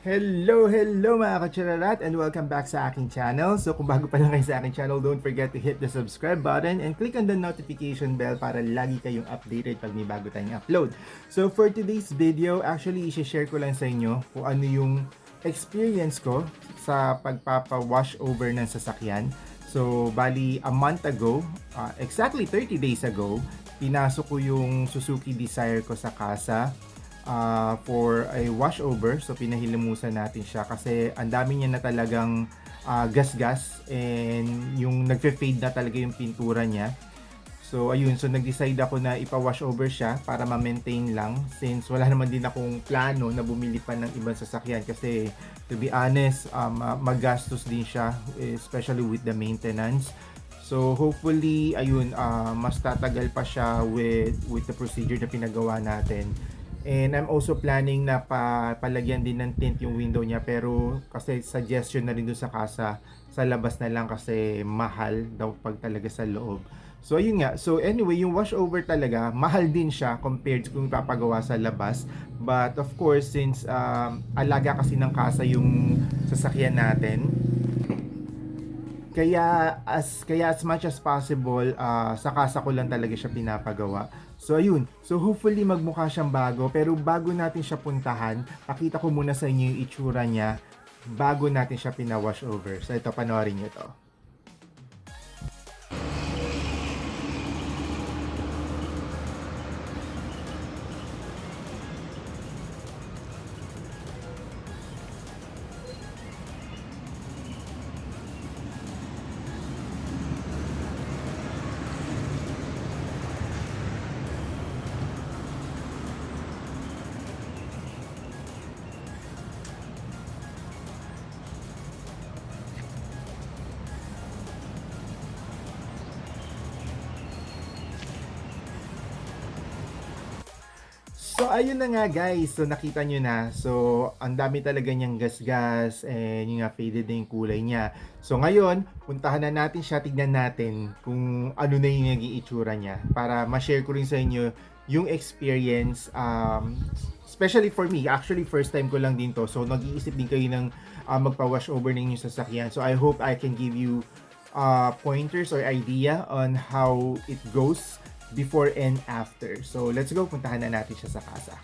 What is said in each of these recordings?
Hello mga katsararat and welcome back sa aking channel. So kung bago pa lang kayo sa aking channel, don't forget to hit the subscribe button and click on the notification bell para lagi kayong updated pag may bago tayong upload. So for today's video, actually i-share ko lang sa inyo kung ano yung experience ko sa pagpapa-wash over ng sasakyan. So bali a month ago, exactly 30 days ago, pinasok ko yung Suzuki Desire ko sa casa for a washover. So pinahilimusan natin siya kasi ang dami niya na talagang gas-gas and yung nagfe-fade na talaga yung pintura niya. So ayun, so nag-decide ako na ipa-washover siya para ma-maintain lang since wala naman din akong plano na bumili pa ng ibang sasakyan kasi to be honest, magastos din siya, especially with the maintenance. So hopefully ayun, mas tatagal pa siya with the procedure na pinagawa natin. And I'm also planning na palagyan din ng tint yung window niya, pero kasi suggestion na rin doon sa casa, sa labas na lang kasi mahal daw pag talaga sa loob. So ayun nga. So anyway, yung washover talaga mahal din siya compared to kung ipapagawa sa labas. But of course, since alaga kasi ng casa yung sasakyan natin, kaya as much as possible, sa casa ko lang talaga siya pinapagawa. So ayun, so hopefully magmukha siyang bago, pero bago natin siya puntahan, pakita ko muna sa inyo yung itsura niya bago natin siya pina-wash over. So ito, panoorin niyo to. So ayun na nga guys, so nakita nyo na, so ang dami talaga niyang gas-gas and yung nga faded na yung kulay niya. So ngayon, puntahan na natin siya, tignan natin kung ano na yung naging itsura niya para ma-share ko rin sa inyo yung experience, especially for me, actually first time ko lang din to, so nag-iisip din kayo ng magpa-wash over ng inyong sasakyan. So I hope I can give you pointers or idea on how it goes before and after. So let's go, puntahan na natin siya sa casa.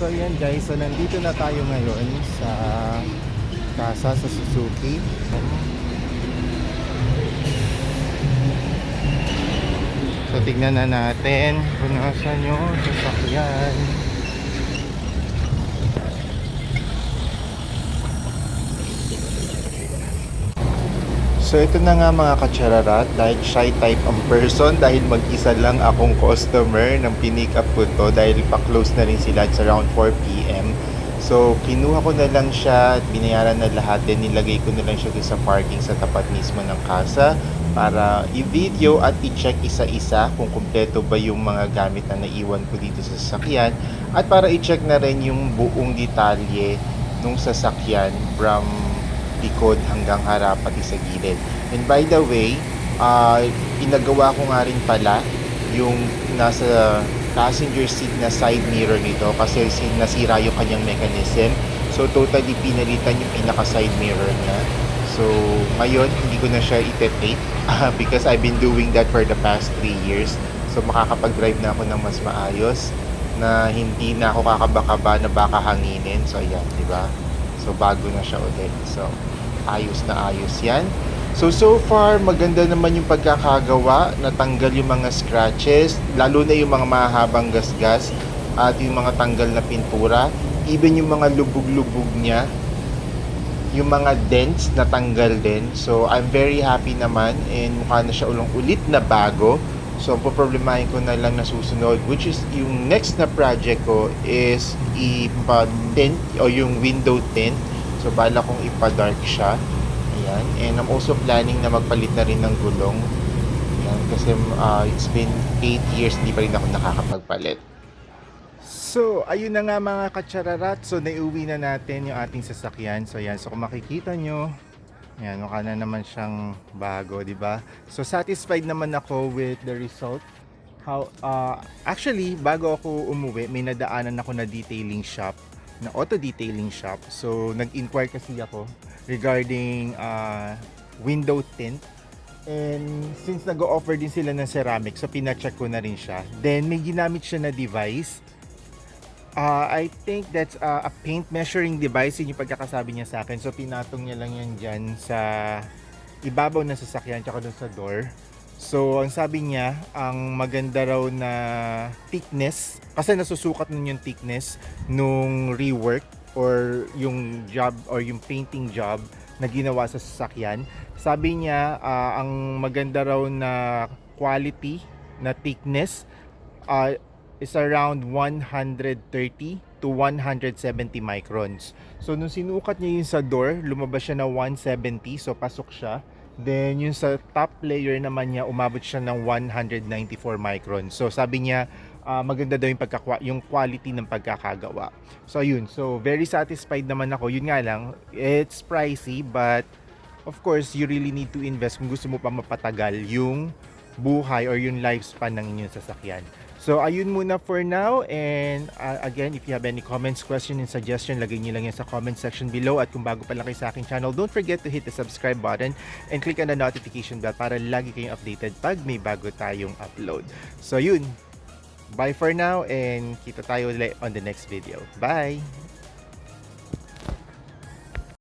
So ayan guys, so nandito na tayo ngayon sa casa sa Suzuki. So tignan na natin kung nasaan yung sasakyan. So ito na nga mga katsararat, dahil shy type ang person, dahil mag-isa lang akong customer ng pinick up ko to dahil pa-close na rin sila at around 4 PM. So kinuha ko na lang siya at binayaran na lahat, then nilagay ko na lang siya sa parking sa tapat mismo ng casa para i-video at i-check isa-isa kung kumpleto ba yung mga gamit na naiwan ko dito sa sasakyan at para i-check na rin yung buong detalye nung sasakyan from likod hanggang harap pati sa gilid. And by the way, pinagawa ko nga rin pala yung nasa passenger seat na side mirror nito kasi nasira yung kanyang mechanism. So totally pinalitan yung pinaka side mirror niya. So ngayon hindi ko na siya ite-tape because I've been doing that for the past 3 years. So makakapag-drive na ako ng mas maayos na hindi na ako kakaba-kaba na baka hanginin. So ayan, di ba? So bago na siya ulit. So ayos na ayos yan. So far maganda naman yung pagkakagawa, natanggal yung mga scratches, lalo na yung mga mahabang gasgas at yung mga tanggal na pintura, even yung mga lubog-lubog niya, yung mga dents natanggal din. So I'm very happy naman and mukha na siya ulit na bago. So poproblemahin ko na lang na susunod, which is yung next na project ko is ipa-tint o yung window tint. So bala kong ipa-dark siya. Ayan. And I'm also planning na magpalit na rin ng gulong. Ayan. Kasi it's been 8 years hindi pa rin ako nakakapagpalit. So ayun na nga mga katsararat. So naiuwi na natin yung ating sasakyan. So ayan. So kung makikita nyo, ayan, mukha na naman siyang bago, di ba? So satisfied naman ako with the result. Actually, bago ako umuwi, may nadaanan ako na detailing shop na auto detailing shop. So nag-inquire kasi ako regarding window tint. And since nag-offer din sila ng ceramic, so pina-check ko na rin siya. Then may ginamit siya na device. I think that's a paint measuring device, yun yung pagkakasabi niya sa akin. So pinatong niya lang yan dyan sa ibabaw ng sasakyan tsaka dun sa door. So ang sabi niya, ang maganda raw na thickness, kasi nasusukat nun yung thickness nung rework or yung job or yung painting job na ginawa sa sasakyan. Sabi niya, ang maganda raw na quality na thickness is around 130 to 170 microns. So nung sinukat niya yun sa door, lumabas siya na 170, so pasok siya. Then yung sa top layer naman niya, umabot siya ng 194 microns. So sabi niya, maganda daw yung quality ng pagkakagawa. So ayun, so very satisfied naman ako. Yun nga lang, it's pricey, but of course, you really need to invest kung gusto mo pa mapatagal yung buhay or yung lifespan ng inyong sasakyan. So ayun muna for now, and again, if you have any comments, question, and suggestion, lagay nyo lang yan sa comment section below. At kung bago pa lang kayo sa aking channel, don't forget to hit the subscribe button and click on the notification bell para lagi kayong updated pag may bago tayong upload. So yun, bye for now, and kita tayo ulit on the next video. Bye!